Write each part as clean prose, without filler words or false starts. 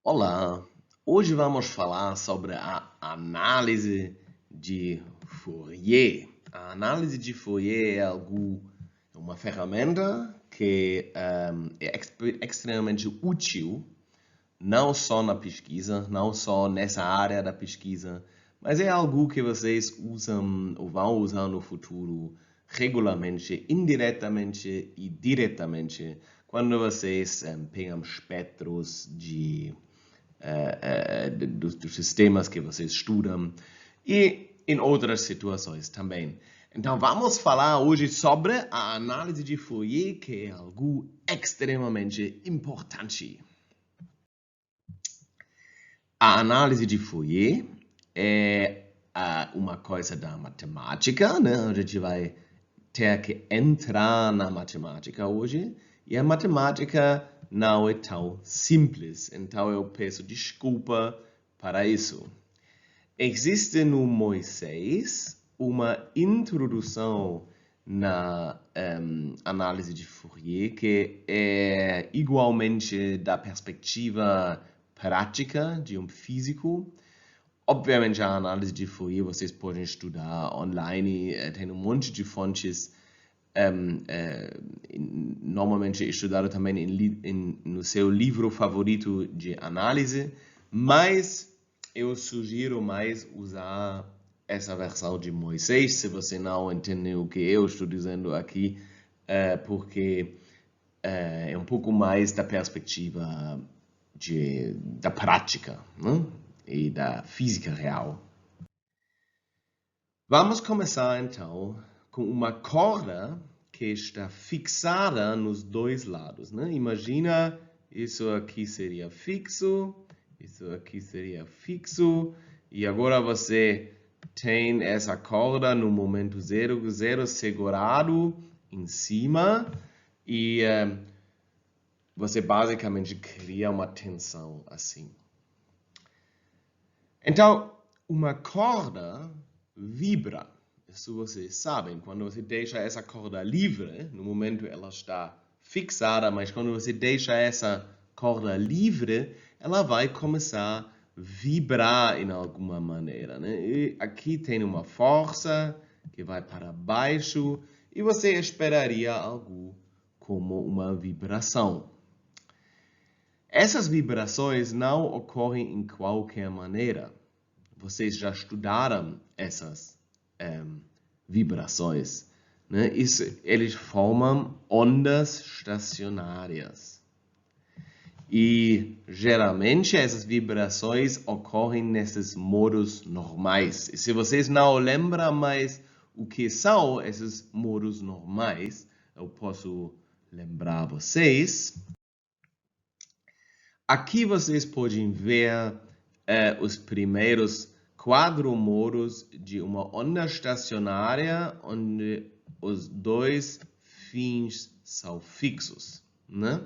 Olá, hoje vamos falar sobre a análise de Fourier. A análise de Fourier é uma ferramenta que é extremamente útil, não só na pesquisa, não só nessa área da pesquisa, mas é algo que vocês usam ou vão usar no futuro regularmente, indiretamente e diretamente, quando vocês pegam espectros dos sistemas que vocês estudam e em outras situações também. Então, vamos falar hoje sobre a análise de Fourier, que é algo extremamente importante. A análise de Fourier é uma coisa da matemática, né? A gente vai ter que entrar na matemática hoje, e a matemática não é tão simples, então eu peço desculpa para isso. Existe no Moisés uma introdução na análise de Fourier que é igualmente da perspectiva prática de um físico. Obviamente, a análise de Fourier vocês podem estudar online, tem um monte de fontes. Normalmente estudado também no seu livro favorito de análise, mas eu sugiro mais usar essa versão de Moisés, se você não entende o que eu estou dizendo aqui, porque é um pouco mais da perspectiva da prática, né? E da física real. Vamos começar então com uma corda que está fixada nos dois lados, né? Imagina, isso aqui seria fixo, isso aqui seria fixo, e agora você tem essa corda no momento zero segurado em cima, e você basicamente cria uma tensão assim. Então, uma corda vibra. Isso vocês sabem. Quando você deixa essa corda livre, no momento ela está fixada, mas quando você deixa essa corda livre, ela vai começar a vibrar em alguma maneira, né? E aqui tem uma força que vai para baixo e você esperaria algo como uma vibração. Essas vibrações não ocorrem em qualquer maneira. Vocês já estudaram essas vibrações, né? Eles formam ondas estacionárias. E geralmente essas vibrações ocorrem nesses modos normais. E se vocês não lembram mais o que são esses modos normais, eu posso lembrar vocês. Aqui vocês podem ver os primeiros 4 modos de uma onda estacionária, onde os dois fins são fixos, né?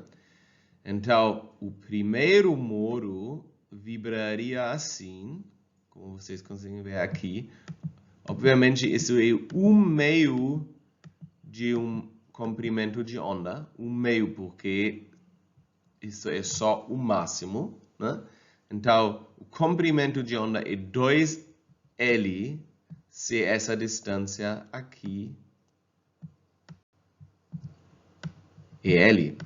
Então, o primeiro modo vibraria assim, como vocês conseguem ver aqui. Obviamente, isso é um meio de um comprimento de onda, um meio porque isso é só o máximo, né? Então, o comprimento de onda é 2L, se essa distância aqui é L.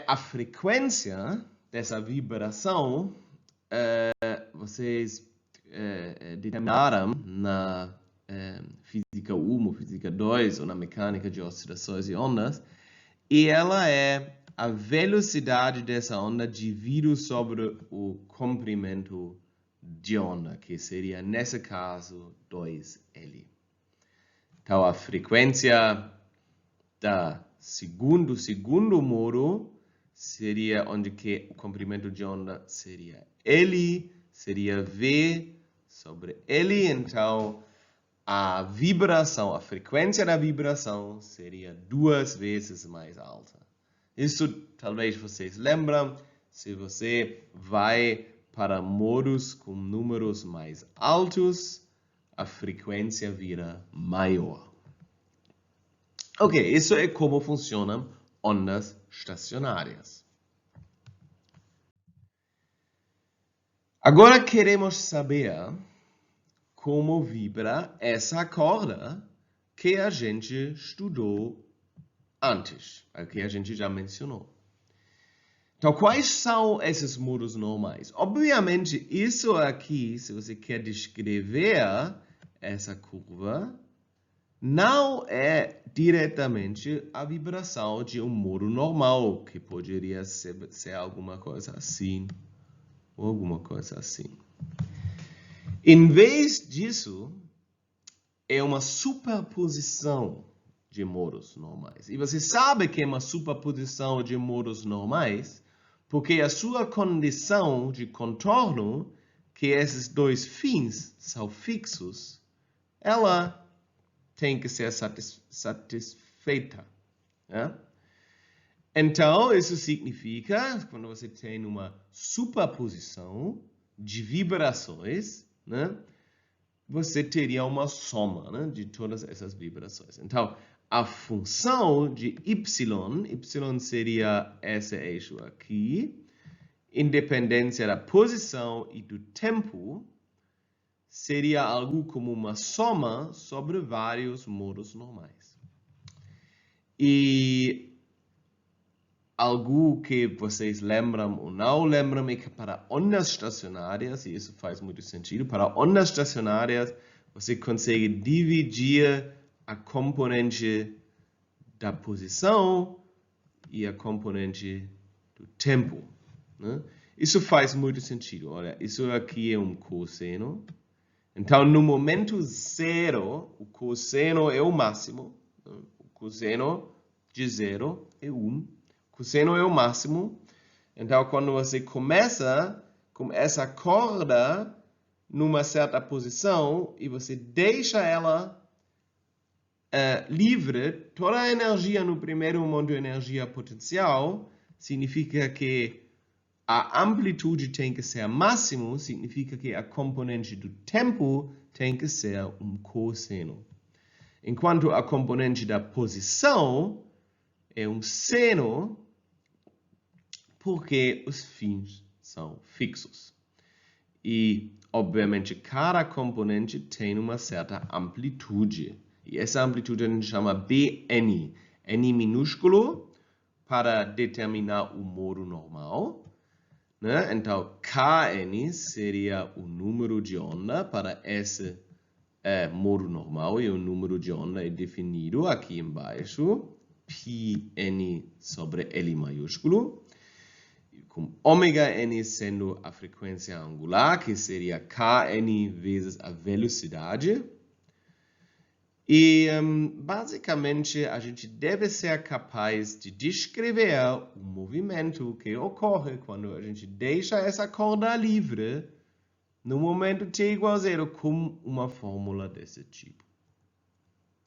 A frequência dessa vibração, vocês determinaram na física 1 ou física 2, ou na mecânica de oscilações e ondas, e ela é a velocidade dessa onda dividido sobre o comprimento de onda, que seria, nesse caso, 2L. Então, a frequência do segundo modo seria onde que o comprimento de onda seria L, seria V sobre L, então a vibração, a frequência da vibração seria 2 vezes mais alta. Isso talvez vocês lembram, se você vai para modos com números mais altos, a frequência vira maior. Ok, isso é como funcionam ondas estacionárias. Agora queremos saber como vibra essa corda que a gente estudou antes, que a gente já mencionou. Então, quais são esses modos normais? Obviamente, isso aqui, se você quer descrever essa curva, não é diretamente a vibração de um modo normal, que poderia ser alguma coisa assim, ou alguma coisa assim. Em vez disso, é uma superposição de modos normais. E você sabe que é uma superposição de modos normais, porque a sua condição de contorno, que esses dois fins são fixos, ela tem que ser satisfeita. Né? Então, isso significa, quando você tem uma superposição de vibrações, né, você teria uma soma, né, de todas essas vibrações. Então, a função de y seria esse eixo aqui, independência da posição e do tempo, seria algo como uma soma sobre vários modos normais. E algo que vocês lembram ou não lembram é que para ondas estacionárias, e isso faz muito sentido, para ondas estacionárias você consegue dividir a componente da posição e a componente do tempo. Né? Isso faz muito sentido. Olha, isso aqui é um cosseno. Então, no momento zero, o cosseno é o máximo. Né? O cosseno de zero é 1. Cosseno é o máximo. Então, quando você começa com essa corda numa certa posição e você deixa ela livre, toda a energia no primeiro momento, energia potencial, significa que a amplitude tem que ser máximo, significa que a componente do tempo tem que ser um cosseno. Enquanto a componente da posição é um seno, porque os fins são fixos. E, obviamente, cada componente tem uma certa amplitude. E essa amplitude a gente chama Bn. N minúsculo para determinar o modo normal. Né? Então, Kn seria o número de onda para esse modo normal. E o número de onda é definido aqui embaixo. Πn sobre L maiúsculo. Com ômega n sendo a frequência angular, que seria Kn vezes a velocidade. E, basicamente, a gente deve ser capaz de descrever o movimento que ocorre quando a gente deixa essa corda livre no momento t igual a 0 com uma fórmula desse tipo.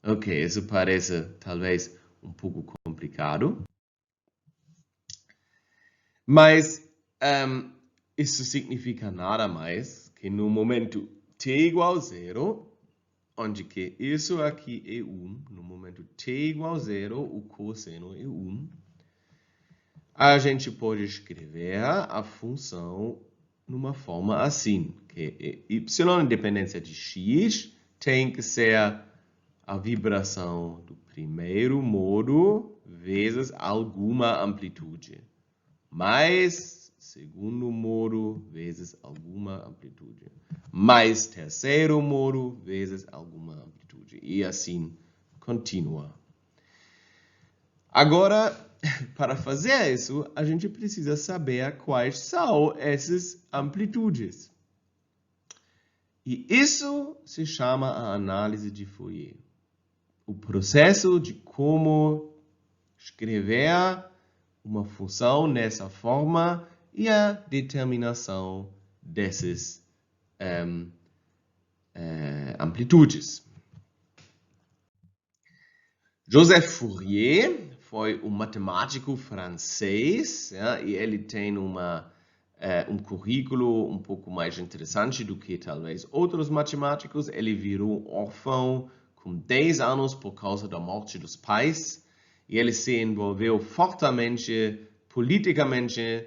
Ok, isso parece talvez um pouco complicado. Mas isso significa nada mais que no momento t igual a 0, onde que isso aqui é 1, no momento t igual a 0, o cosseno é 1, a gente pode escrever a função numa forma assim, que y, independência de x, tem que ser a vibração do primeiro modo vezes alguma amplitude, mais segundo modo vezes alguma amplitude, mais terceiro modo vezes alguma amplitude, e assim continua. Agora, para fazer isso, a gente precisa saber quais são essas amplitudes. E isso se chama a análise de Fourier. O processo de como escrever uma função nessa forma e a determinação dessas amplitudes. Joseph Fourier foi um matemático francês, e ele tem um currículo um pouco mais interessante do que talvez outros matemáticos. Ele virou órfão com 10 anos por causa da morte dos pais. E ele se envolveu fortemente, politicamente,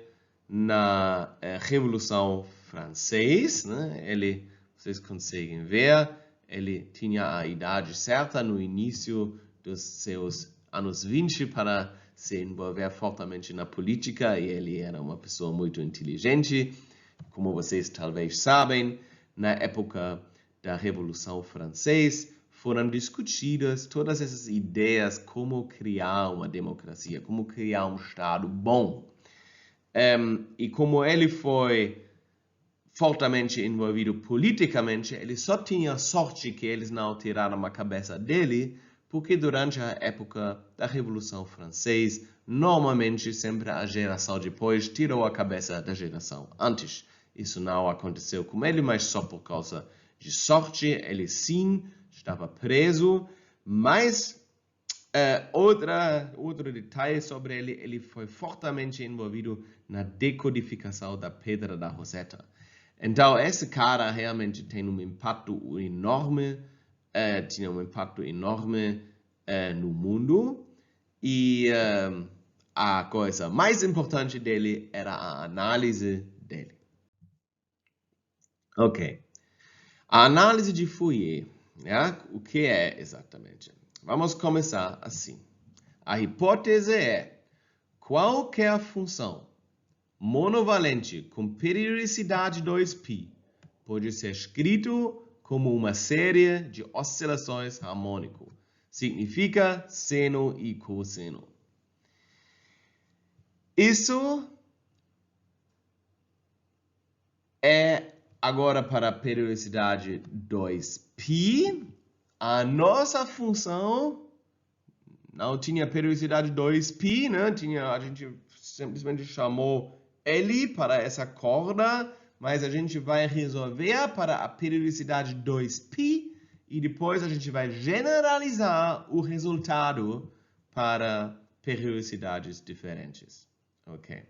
na Revolução francês, né? Vocês conseguem ver, ele tinha a idade certa no início dos seus anos 20 para se envolver fortemente na política, e ele era uma pessoa muito inteligente. Como vocês talvez sabem, na época da Revolução Francesa, foram discutidas todas essas ideias como criar uma democracia, como criar um Estado bom. E como ele foi fortemente envolvido politicamente, ele só tinha sorte que eles não tiraram a cabeça dele, porque durante a época da Revolução Francesa, normalmente sempre a geração depois tirou a cabeça da geração antes. Isso não aconteceu com ele, mas só por causa de sorte. Ele sim estava preso, mas outro detalhe sobre ele foi fortemente envolvido na decodificação da Pedra da Roseta. Então, esse cara realmente tem um impacto enorme, tinha um impacto enorme no mundo, e a coisa mais importante dele era a análise dele. Ok. A análise de Fourier, o que é exatamente? Vamos começar assim. A hipótese é: qualquer função monovalente com periodicidade 2π pode ser escrito como uma série de oscilações harmônicas. Significa seno e cosseno. Isso é agora para a periodicidade 2π. A nossa função não tinha periodicidade 2π, né? A gente simplesmente chamou L para essa corda, mas a gente vai resolver para a periodicidade 2π e depois a gente vai generalizar o resultado para periodicidades diferentes. Ok?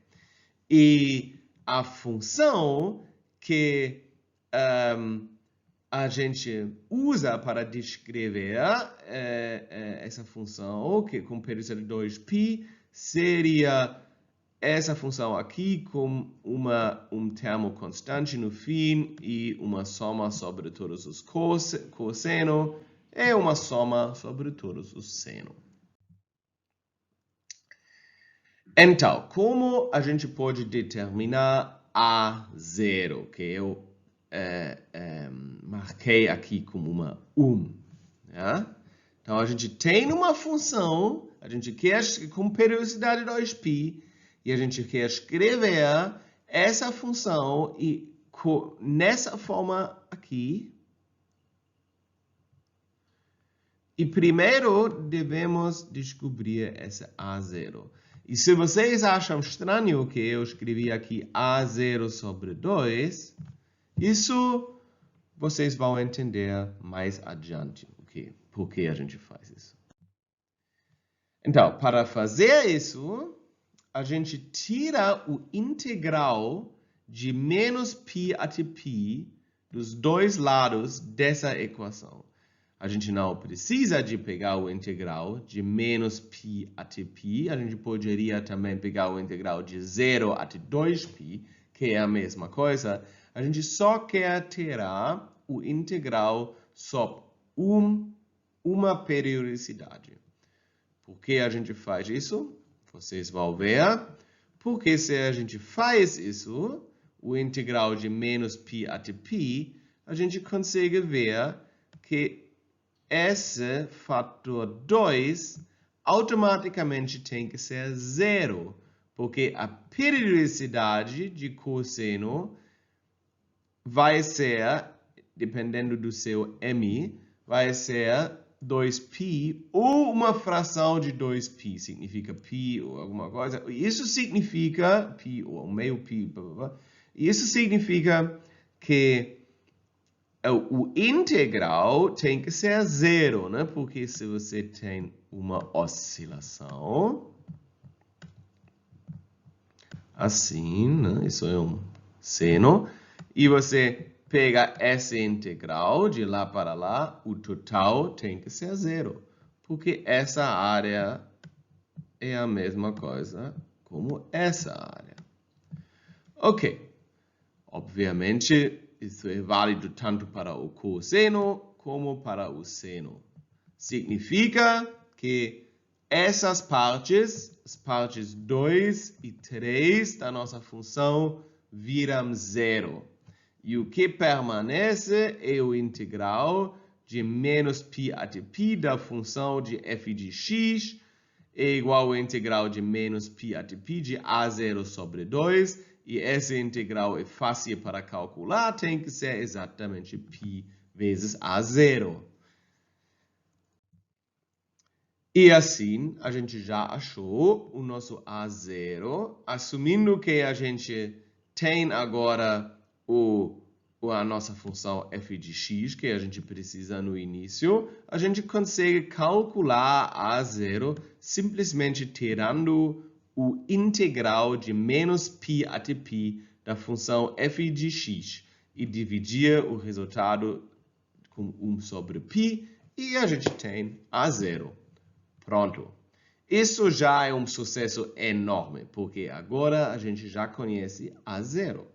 E a função que a gente usa para descrever essa função, que com periodicidade 2π, seria essa função aqui com um termo constante no fim e uma soma sobre todos os cosseno e uma soma sobre todos os seno. Então, como a gente pode determinar A0, que eu marquei aqui como uma Então, a gente tem uma função, a gente quer com periodicidade 2π, e a gente quer escrever essa função nessa forma aqui. E primeiro devemos descobrir esse A0. E se vocês acham estranho que eu escrevi aqui A0 sobre 2, isso vocês vão entender mais adiante por que a gente faz isso. Então, para fazer isso, a gente tira o integral de menos π até π dos dois lados dessa equação. A gente não precisa de pegar o integral de menos π até π. A gente poderia também pegar o integral de 0 até 2π, que é a mesma coisa. A gente só quer tirar o integral sobre uma periodicidade. Por que a gente faz isso? Vocês vão ver. Porque se a gente faz isso, o integral de menos π até π, a gente consegue ver que esse fator 2 automaticamente tem que ser 0. Porque a periodicidade de cosseno vai ser, dependendo do seu m, vai ser 2π ou uma fração de 2π, significa π ou alguma coisa. Isso significa π ou meio π, blá, blá, blá. Isso significa que o integral tem que ser 0, né? Porque se você tem uma oscilação assim, né? Isso é um seno, e você pega esse integral de lá para lá, o total tem que ser 0, porque essa área é a mesma coisa como essa área. Ok. Obviamente, isso é válido tanto para o cosseno como para o seno. Significa que essas partes, as partes 2 e 3 da nossa função, viram zero. E o que permanece é o integral de menos π até π da função de f de x é igual ao integral de menos π até π de a0 sobre 2. E esse integral é fácil para calcular, tem que ser exatamente π vezes a0. E assim, a gente já achou o nosso a0, assumindo que a gente tem agora a nossa função f de x, que a gente precisa no início, a gente consegue calcular a0 simplesmente tirando o integral de menos π até π da função f de x e dividir o resultado com 1 sobre π e a gente tem a0. Pronto. Isso já é um sucesso enorme, porque agora a gente já conhece a0.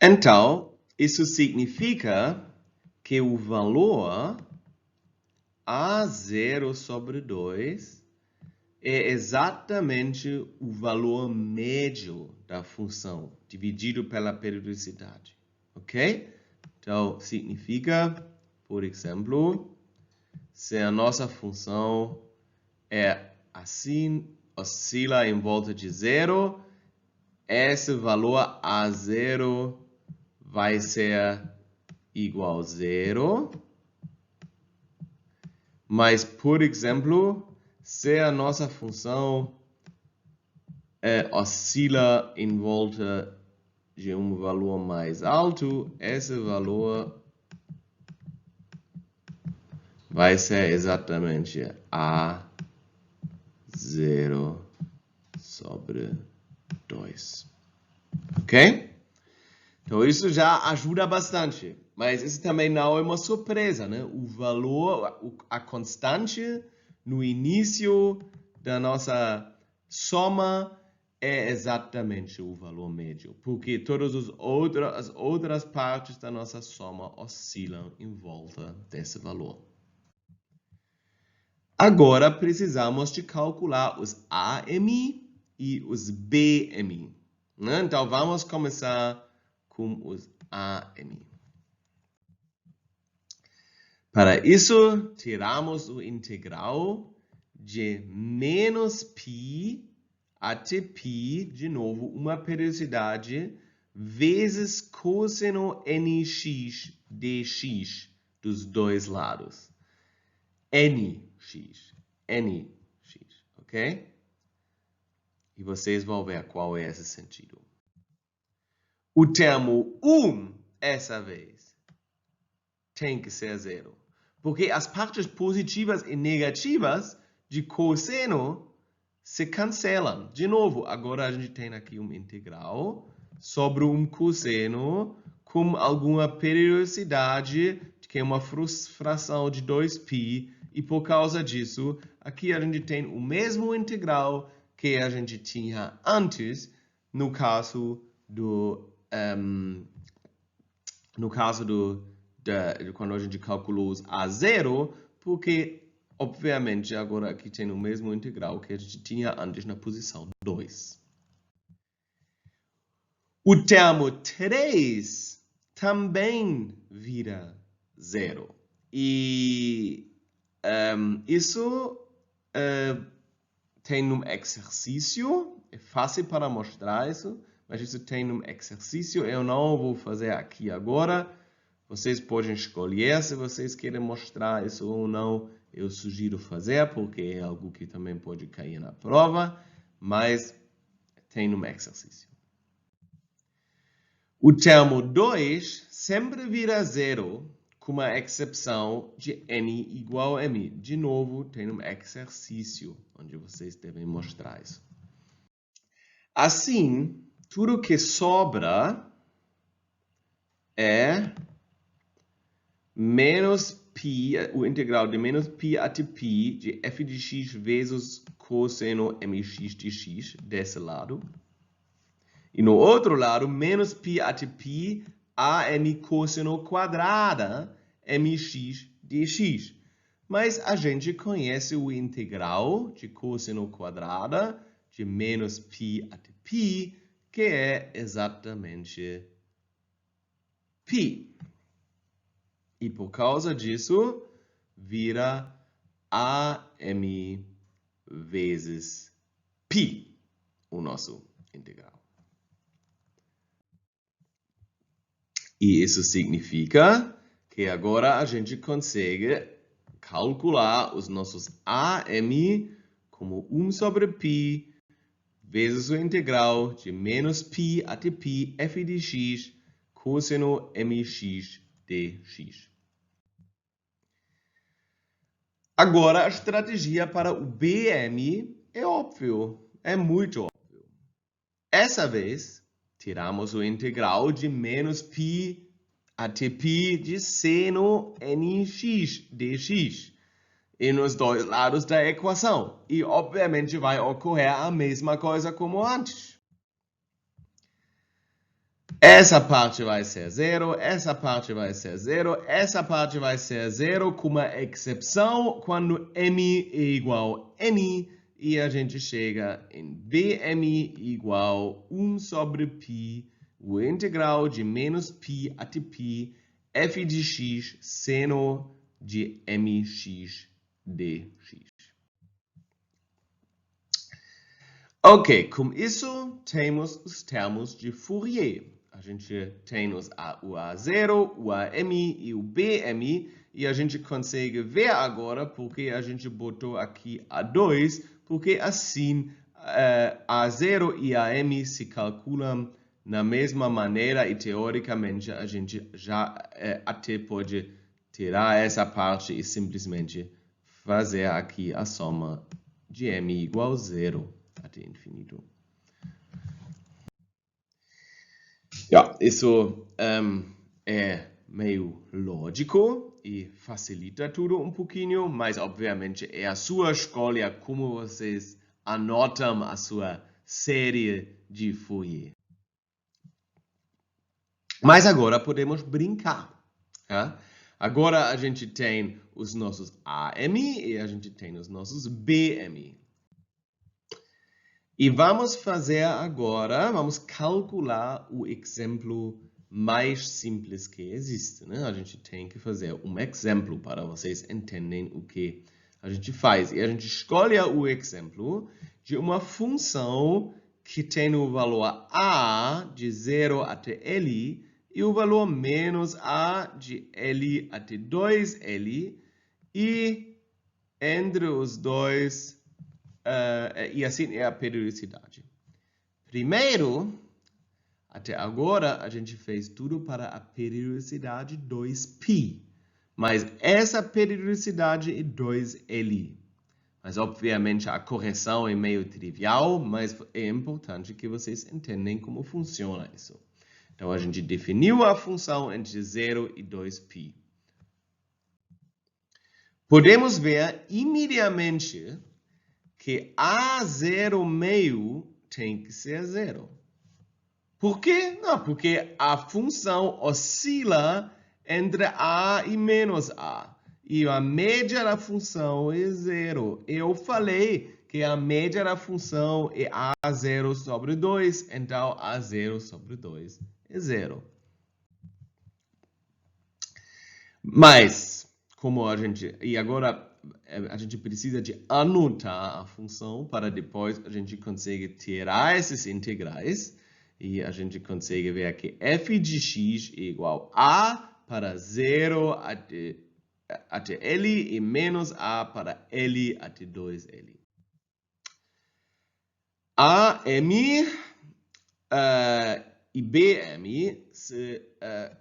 Então, isso significa que o valor a0 sobre 2 é exatamente o valor médio da função, dividido pela periodicidade. Ok? Então, significa, por exemplo, se a nossa função é assim, oscila em volta de zero, esse valor a0 vai ser igual a zero. Mas, por exemplo, se a nossa função oscila em volta de um valor mais alto, esse valor vai ser exatamente a0 sobre 2. Ok? Então isso já ajuda bastante. Mas isso também não é uma surpresa, né? O valor, a constante no início da nossa soma é exatamente o valor médio. Porque todas as outras partes da nossa soma oscilam em volta desse valor. Agora precisamos de calcular os AMI e os BMI. Né? Então vamos começar com os AMI. Para isso, tiramos o integral de menos π até π, de novo, uma periodicidade, vezes cosseno nx dx dos dois lados. nx, ok? E vocês vão ver qual é esse sentido. O termo 1, essa vez, tem que ser zero. Porque as partes positivas e negativas de cosseno se cancelam. De novo, agora a gente tem aqui um integral sobre um cosseno com alguma periodicidade, que é uma fração de 2π, e por causa disso, aqui a gente tem o mesmo integral que a gente tinha antes, no caso quando a gente calculou os a0, porque, obviamente, agora aqui tem o mesmo integral que a gente tinha antes na posição 2. O termo 3 também vira zero. E isso tem um exercício, é fácil para mostrar isso, mas isso tem um exercício, eu não vou fazer aqui agora. Vocês podem escolher se vocês querem mostrar isso ou não. Eu sugiro fazer, porque é algo que também pode cair na prova, mas tem um exercício. O termo 2 sempre vira zero, com a exceção de n igual a m. De novo, tem um exercício onde vocês devem mostrar isso. Assim, tudo que sobra é menos π, o integral de menos π até π de f de x vezes cosseno mx de x desse lado. E no outro lado, menos π até π, AM cosseno quadrada mx dx. Mas a gente conhece o integral de cosseno quadrada de menos π até π, que é exatamente π. E por causa disso, vira AM vezes π, o nosso integral. E isso significa que agora a gente consegue calcular os nossos AM como 1 sobre π vezes o integral de menos π até π f de x cosseno mx dx. Agora, a estratégia para o BM é óbvio, é muito óbvio. Essa vez, tiramos o integral de menos π até π de seno nx dx. E nos dois lados da equação. E, obviamente, vai ocorrer a mesma coisa como antes. Essa parte vai ser 0, essa parte vai ser 0, essa parte vai ser 0, com uma exceção quando m é igual a n, e a gente chega em Bm igual 1 sobre π, o integral de menos π até π, f de x seno de mx dx. Ok, com isso temos os termos de Fourier. A gente tem o A0, o AM e o BM, e a gente consegue ver agora porque a gente botou aqui A2, porque assim A0 e AM se calculam na mesma maneira e teoricamente a gente já até pode tirar essa parte e simplesmente fazer aqui a soma de M igual a 0 até infinito. Ja, isso é meio lógico e facilita tudo um pouquinho, mas obviamente é a sua escolha como vocês anotam a sua série de Fourier. Mas agora podemos brincar. Tá? Agora a gente tem os nossos AM e a gente tem os nossos BM. E vamos fazer agora, vamos calcular o exemplo mais simples que existe, né? A gente tem que fazer um exemplo para vocês entenderem o que a gente faz. E a gente escolhe o exemplo de uma função que tem o valor a de 0 até L e o valor menos a de L até 2L e entre os dois e assim é a periodicidade. Primeiro, até agora, a gente fez tudo para a periodicidade 2π. Mas essa periodicidade é 2L. Mas, obviamente, a correção é meio trivial, mas é importante que vocês entendam como funciona isso. Então, a gente definiu a função entre 0 e 2π. Podemos ver imediatamente que A0 meio tem que ser 0. Por quê? Não, porque a função oscila entre A e menos A. E a média da função é 0. Eu falei que a média da função é A0 sobre 2, então A0 sobre 2 é 0. Mas, como a gente... E agora a gente precisa de anotar a função para depois a gente consegue tirar esses integrais e a gente consegue ver que f de x é igual a para 0 até L e menos a para L até 2L. AM e BM se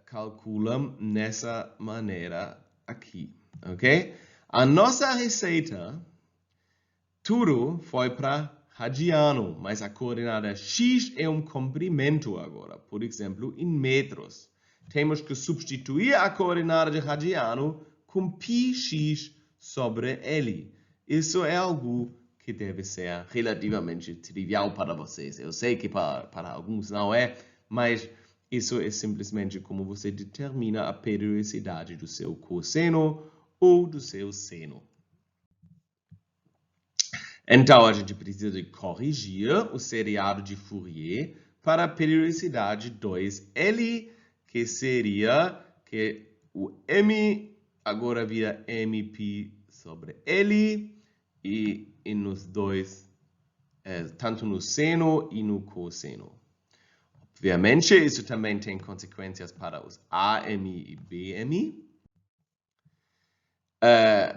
calculam nessa maneira aqui, ok? A nossa receita, tudo foi para radiano, mas a coordenada x é um comprimento agora, por exemplo, em metros. Temos que substituir a coordenada de radiano com πx sobre L. Isso é algo que que deve ser relativamente trivial para vocês. Eu sei que para alguns não é, mas isso é simplesmente como você determina a periodicidade do seu cosseno ou do seu seno. Então, a gente precisa de corrigir o seriado de Fourier para a periodicidade 2L, que seria que o M agora vira MP sobre L, e nos dois, tanto no seno e no cosseno. Obviamente, isso também tem consequências para os AMI e BMI,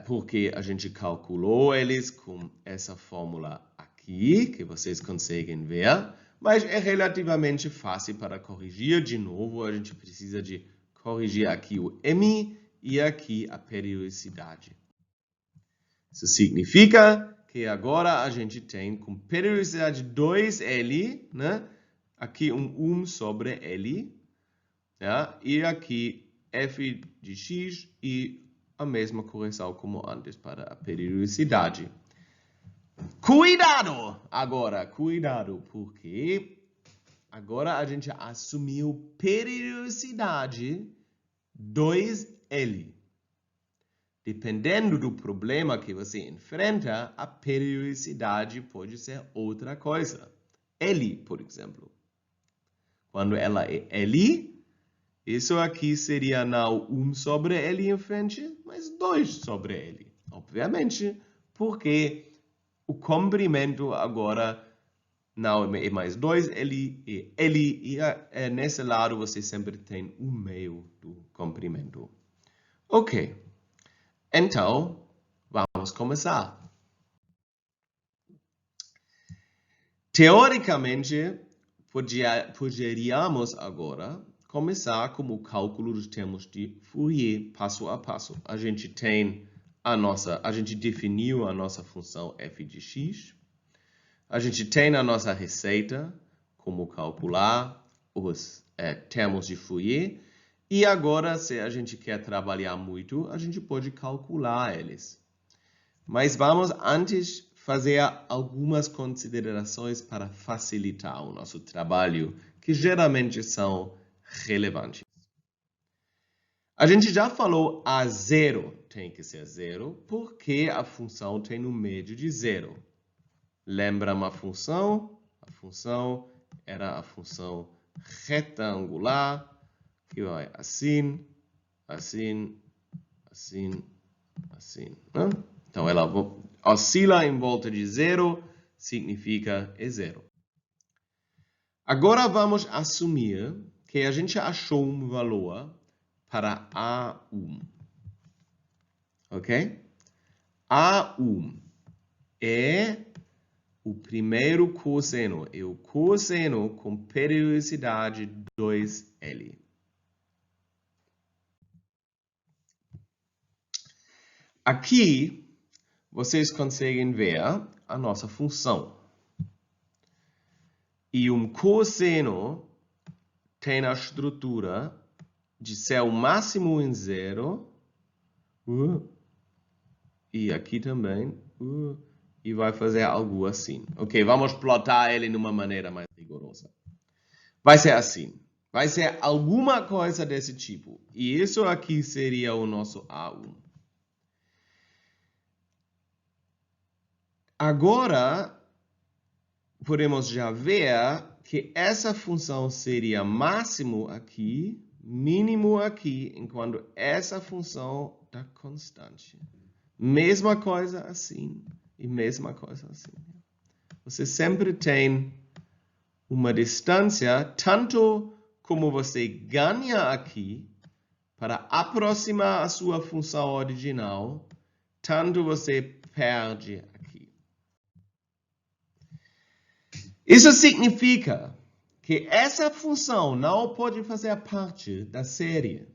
porque a gente calculou eles com essa fórmula aqui, que vocês conseguem ver, mas é relativamente fácil para corrigir. De novo, a gente precisa de corrigir aqui o M e aqui a periodicidade. Isso significa que agora a gente tem com periodicidade 2L, né? Aqui 1 sobre L, tá? E aqui f de x e a mesma correção como antes para a periodicidade. Cuidado! Agora, cuidado, porque agora a gente assumiu periodicidade 2L. Dependendo do problema que você enfrenta, a periodicidade pode ser outra coisa. L, por exemplo. Quando ela é L, isso aqui seria não 1 sobre L em frente, mas 2 sobre L. Obviamente, porque o comprimento agora não é mais 2L, é L, e nesse lado você sempre tem 1/2 do comprimento. Ok. Então, vamos começar. Teoricamente, poderíamos agora começar com o cálculo dos termos de Fourier, passo a passo. A gente definiu a nossa função f de x. A gente tem a nossa receita, como calcular os termos de Fourier. E agora, se a gente quer trabalhar muito, a gente pode calcular eles. Mas vamos antes fazer algumas considerações para facilitar o nosso trabalho, que geralmente são relevantes. A gente já falou A0 tem que ser 0, porque a função tem um médio de 0. Lembra uma função? A função era a função retangular, que vai assim, assim, assim, assim. Né? Então, ela oscila em volta de 0, significa é 0. Agora, vamos assumir que a gente achou um valor para A1. Ok? A1 é o primeiro cosseno, é o cosseno com periodicidade 2L. Aqui, vocês conseguem ver a nossa função. E um cosseno tem a estrutura de ser o máximo em 0, e aqui também, e vai fazer algo assim. Ok, vamos plotar ele de uma maneira mais rigorosa. Vai ser assim. Vai ser alguma coisa desse tipo. E isso aqui seria o nosso A1. Agora, podemos já ver que essa função seria máximo aqui, mínimo aqui, enquanto essa função está constante. Mesma coisa assim e mesma coisa assim. Você sempre tem uma distância, tanto como você ganha aqui, para aproximar a sua função original, tanto você perde aqui. Isso significa que essa função não pode fazer parte da série,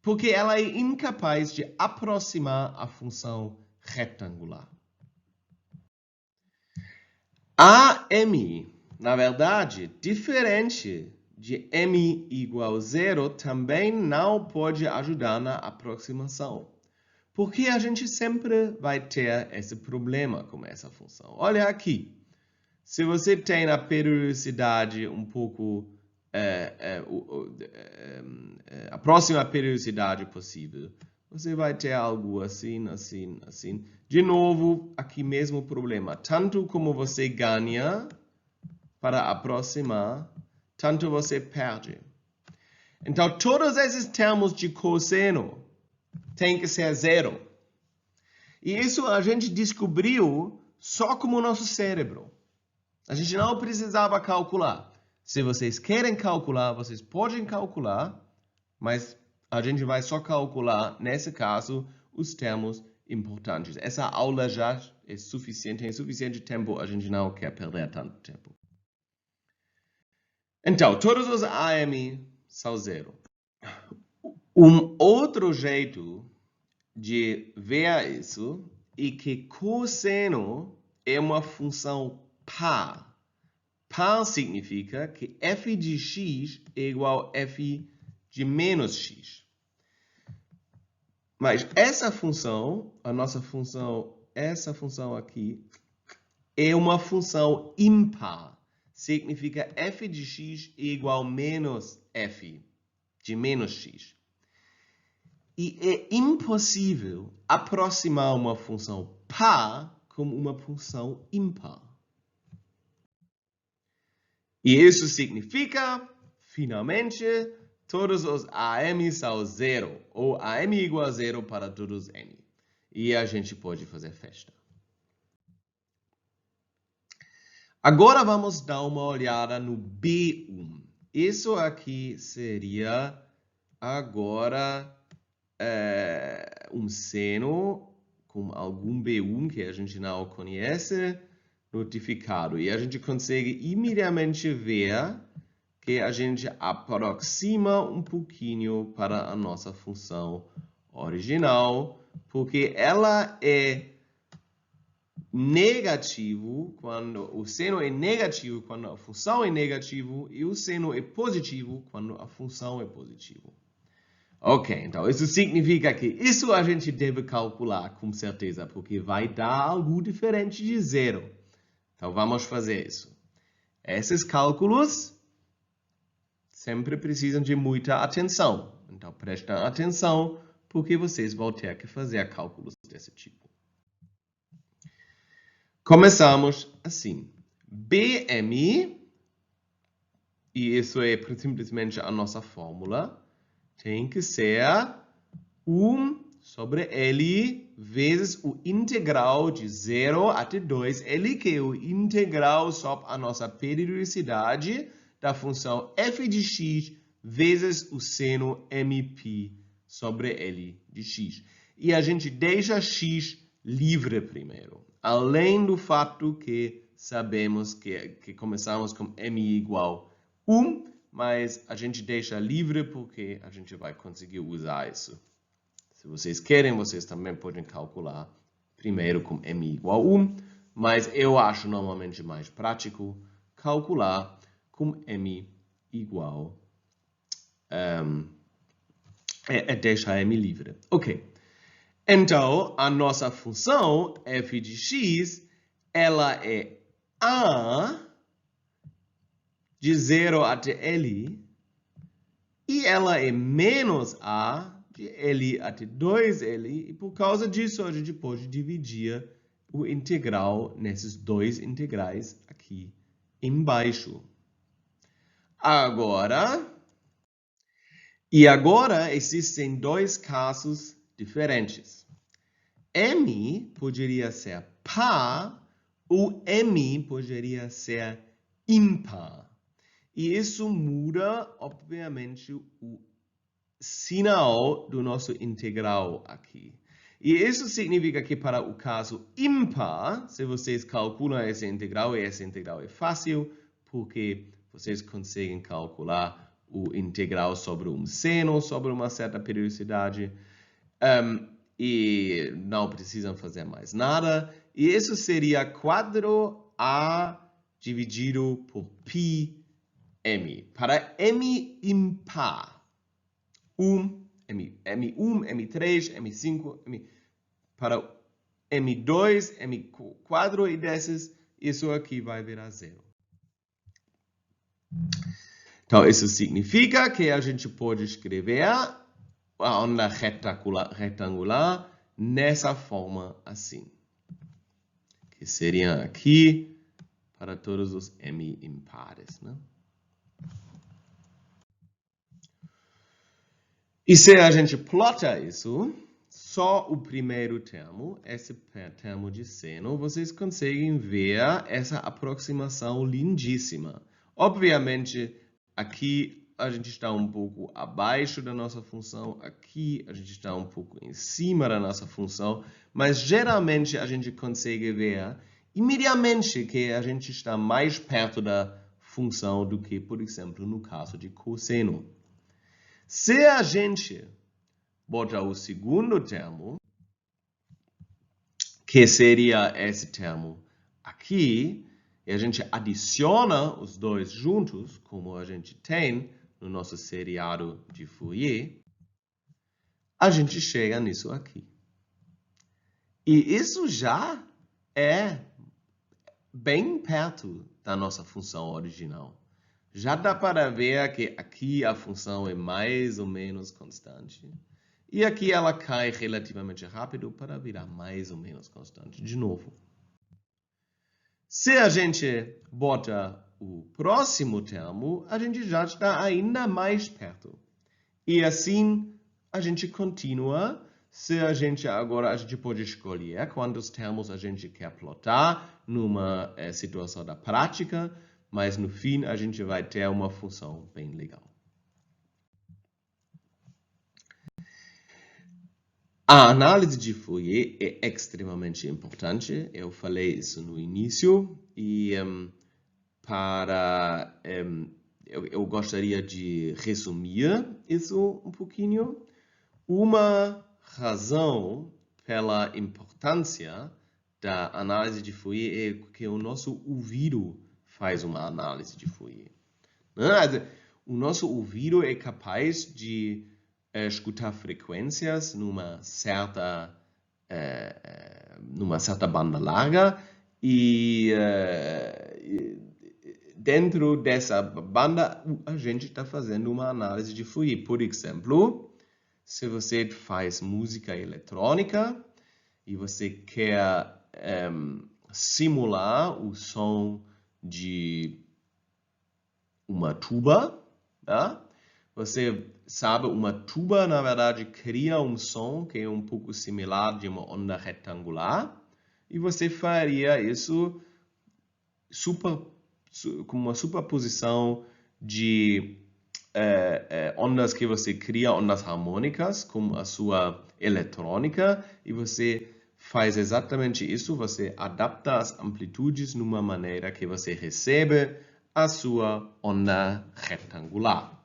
porque ela é incapaz de aproximar a função retangular. AM, na verdade, diferente de m igual a 0, também não pode ajudar na aproximação. Porque a gente sempre vai ter esse problema com essa função. Olha aqui. Se você tem a periodicidade um pouco a próxima periodicidade possível, você vai ter algo assim, assim, assim. De novo, aqui mesmo o problema. Tanto como você ganha para aproximar, tanto você perde. Então, todos esses termos de cosseno têm que ser zero. E isso a gente descobriu só com o nosso cérebro. A gente não precisava calcular. Se vocês querem calcular, vocês podem calcular, mas a gente vai só calcular, nesse caso, os termos importantes. Essa aula já é suficiente, tem suficiente tempo, a gente não quer perder tanto tempo. Então, todos os AMI são zero. Um outro jeito de ver isso é que cosseno é uma função par. Par significa que f de x é igual a f de menos x. Mas essa função, a nossa função, essa função aqui, é uma função ímpar. Significa f de x é igual a menos f de menos x. E é impossível aproximar uma função par como uma função ímpar. E isso significa, finalmente, todos os AM são zero, ou AM igual a zero para todos M. E a gente pode fazer festa. Agora vamos dar uma olhada no B1. Isso aqui seria agora um seno com algum B1 que a gente não conhece, notificado. E a gente consegue imediatamente ver que a gente aproxima um pouquinho para a nossa função original, porque ela é negativo quando o seno é negativo quando a função é negativo e o seno é positivo quando a função é positivo. Ok, então isso significa que isso a gente deve calcular com certeza, porque vai dar algo diferente de zero. Então vamos fazer isso. Esses cálculos sempre precisam de muita atenção. Então prestem atenção, porque vocês vão ter que fazer cálculos desse tipo. Começamos assim. BMI, e isso é simplesmente a nossa fórmula, tem que ser 1 sobre L vezes o integral de 0 até 2L, que é o integral sobre a nossa periodicidade da função f de x vezes o seno mπ sobre L de x. E a gente deixa x livre primeiro. Além do fato que sabemos que começamos com m igual 1, mas a gente deixa livre porque a gente vai conseguir usar isso. Se vocês querem, vocês também podem calcular primeiro com m igual 1, mas eu acho normalmente mais prático calcular com m igual deixar m livre. Ok. Então, a nossa função f de x, ela é a de 0 até L, e ela é menos a de L até 2L, e por causa disso a gente pode dividir o integral nesses dois integrais aqui embaixo. Agora existem dois casos diferentes. M poderia ser par ou M poderia ser ímpar. E isso muda, obviamente, o sinal do nosso integral aqui. E isso significa que para o caso ímpar, se vocês calculam esse integral é fácil, porque vocês conseguem calcular o integral sobre um seno, sobre uma certa periodicidade, e não precisam fazer mais nada. E isso seria 4a dividido por πm. Para m impar, M1, M3, M5, para M2, M4 e desses, isso aqui vai virar 0. Então, isso significa que a gente pode escrever a onda retangular nessa forma assim. Que seria aqui para todos os M impares, né? E se a gente plota isso, só o primeiro termo, esse termo de seno, vocês conseguem ver essa aproximação lindíssima. Obviamente, aqui a gente está um pouco abaixo da nossa função, aqui a gente está um pouco em cima da nossa função, mas geralmente a gente consegue ver imediatamente que a gente está mais perto da função do que, por exemplo, no caso de cosseno. Se a gente botar o segundo termo, que seria esse termo aqui, e a gente adiciona os dois juntos, como a gente tem no nosso seriado de Fourier, a gente chega nisso aqui. E isso já é bem perto da nossa função original. Já dá para ver que aqui a função é mais ou menos constante. E aqui ela cai relativamente rápido para virar mais ou menos constante de novo. Se a gente bota o próximo termo, a gente já está ainda mais perto. E assim a gente continua. Se a gente pode escolher quantos termos a gente quer plotar numa situação da prática, mas no fim a gente vai ter uma função bem legal. A análise de Fourier é extremamente importante. Eu falei isso no início e eu gostaria de resumir isso um pouquinho. Uma razão pela importância da análise de Fourier é que o nosso ouvido faz uma análise de Fourier. O nosso ouvido é capaz de escutar frequências numa certa banda larga e dentro dessa banda a gente está fazendo uma análise de Fourier. Por exemplo, se você faz música eletrônica e você quer simular o som de uma tuba, tá? Você sabe, uma tuba, na verdade, cria um som que é um pouco similar de uma onda retangular, e você faria isso com uma superposição de ondas que você cria, ondas harmônicas, como a sua eletrônica, e você faz exatamente isso, você adapta as amplitudes numa maneira que você recebe a sua onda retangular.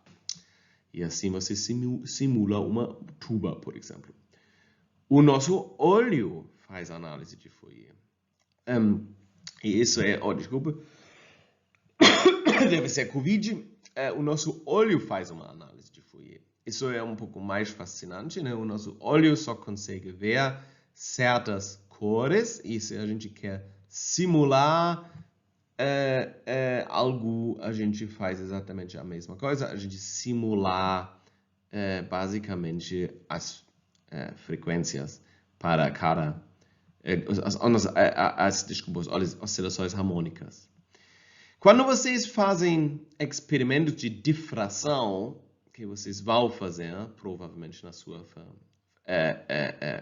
E assim você simula uma tuba, por exemplo. O nosso olho faz análise de Fourier. E isso é, desculpa, deve ser Covid. O nosso olho faz uma análise de Fourier. Isso é um pouco mais fascinante, né? O nosso olho só consegue ver certas cores, e se a gente quer simular algo, a gente faz exatamente a mesma coisa. A gente simular basicamente as frequências para cada as oscilações harmônicas. Quando vocês fazem experimentos de difração, que vocês vão fazer provavelmente na sua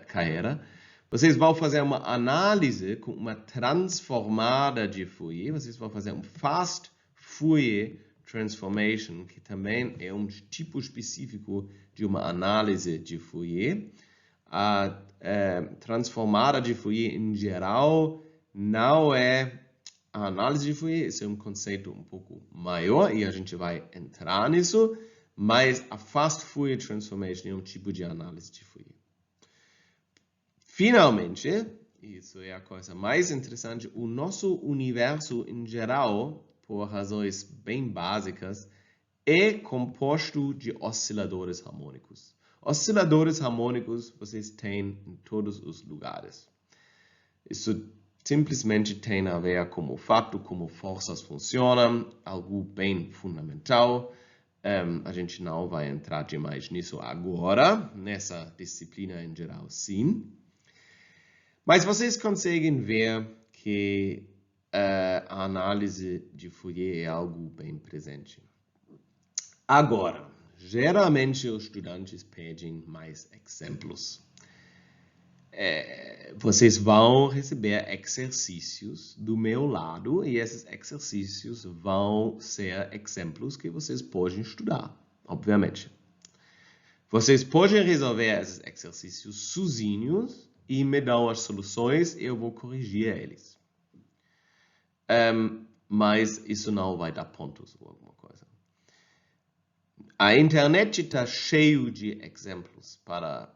carreira, vocês vão fazer uma análise com uma transformada de Fourier. Vocês vão fazer um fast Fourier transformation, que também é um tipo específico de uma análise de Fourier. A transformada de Fourier, em geral, não é a análise de Fourier. Esse é um conceito um pouco maior e a gente vai entrar nisso, mas a fast Fourier transformation é um tipo de análise de Fourier. Finalmente, isso é a coisa mais interessante, o nosso universo em geral, por razões bem básicas, é composto de osciladores harmônicos. Osciladores harmônicos vocês têm em todos os lugares. Isso simplesmente tem a ver com o fato como forças funcionam, algo bem fundamental. A gente não vai entrar demais nisso agora, nessa disciplina em geral, sim. Mas vocês conseguem ver que a análise de Fourier é algo bem presente. Agora, geralmente os estudantes pedem mais exemplos. Vocês vão receber exercícios do meu lado e esses exercícios vão ser exemplos que vocês podem estudar, obviamente. Vocês podem resolver esses exercícios sozinhos e me dão as soluções e eu vou corrigir eles. Mas isso não vai dar pontos ou alguma coisa. A internet está cheio de exemplos para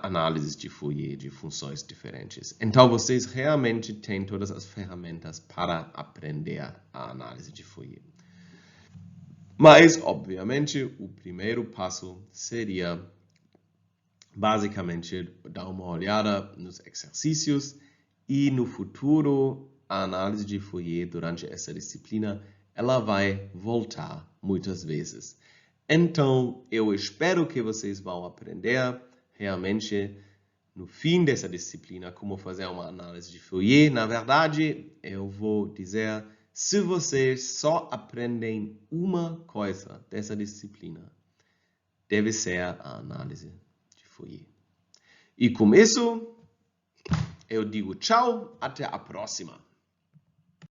análises de Fourier de funções diferentes. Então, vocês realmente têm todas as ferramentas para aprender a análise de Fourier. Mas, obviamente, o primeiro passo seria, basicamente, dar uma olhada nos exercícios e, no futuro, a análise de Fourier durante essa disciplina, ela vai voltar muitas vezes. Então, eu espero que vocês vão aprender realmente, no fim dessa disciplina, como fazer uma análise de Fourier. Na verdade, eu vou dizer, se vocês só aprendem uma coisa dessa disciplina, deve ser a análise de Fourier. E com isso, eu digo tchau, até a próxima.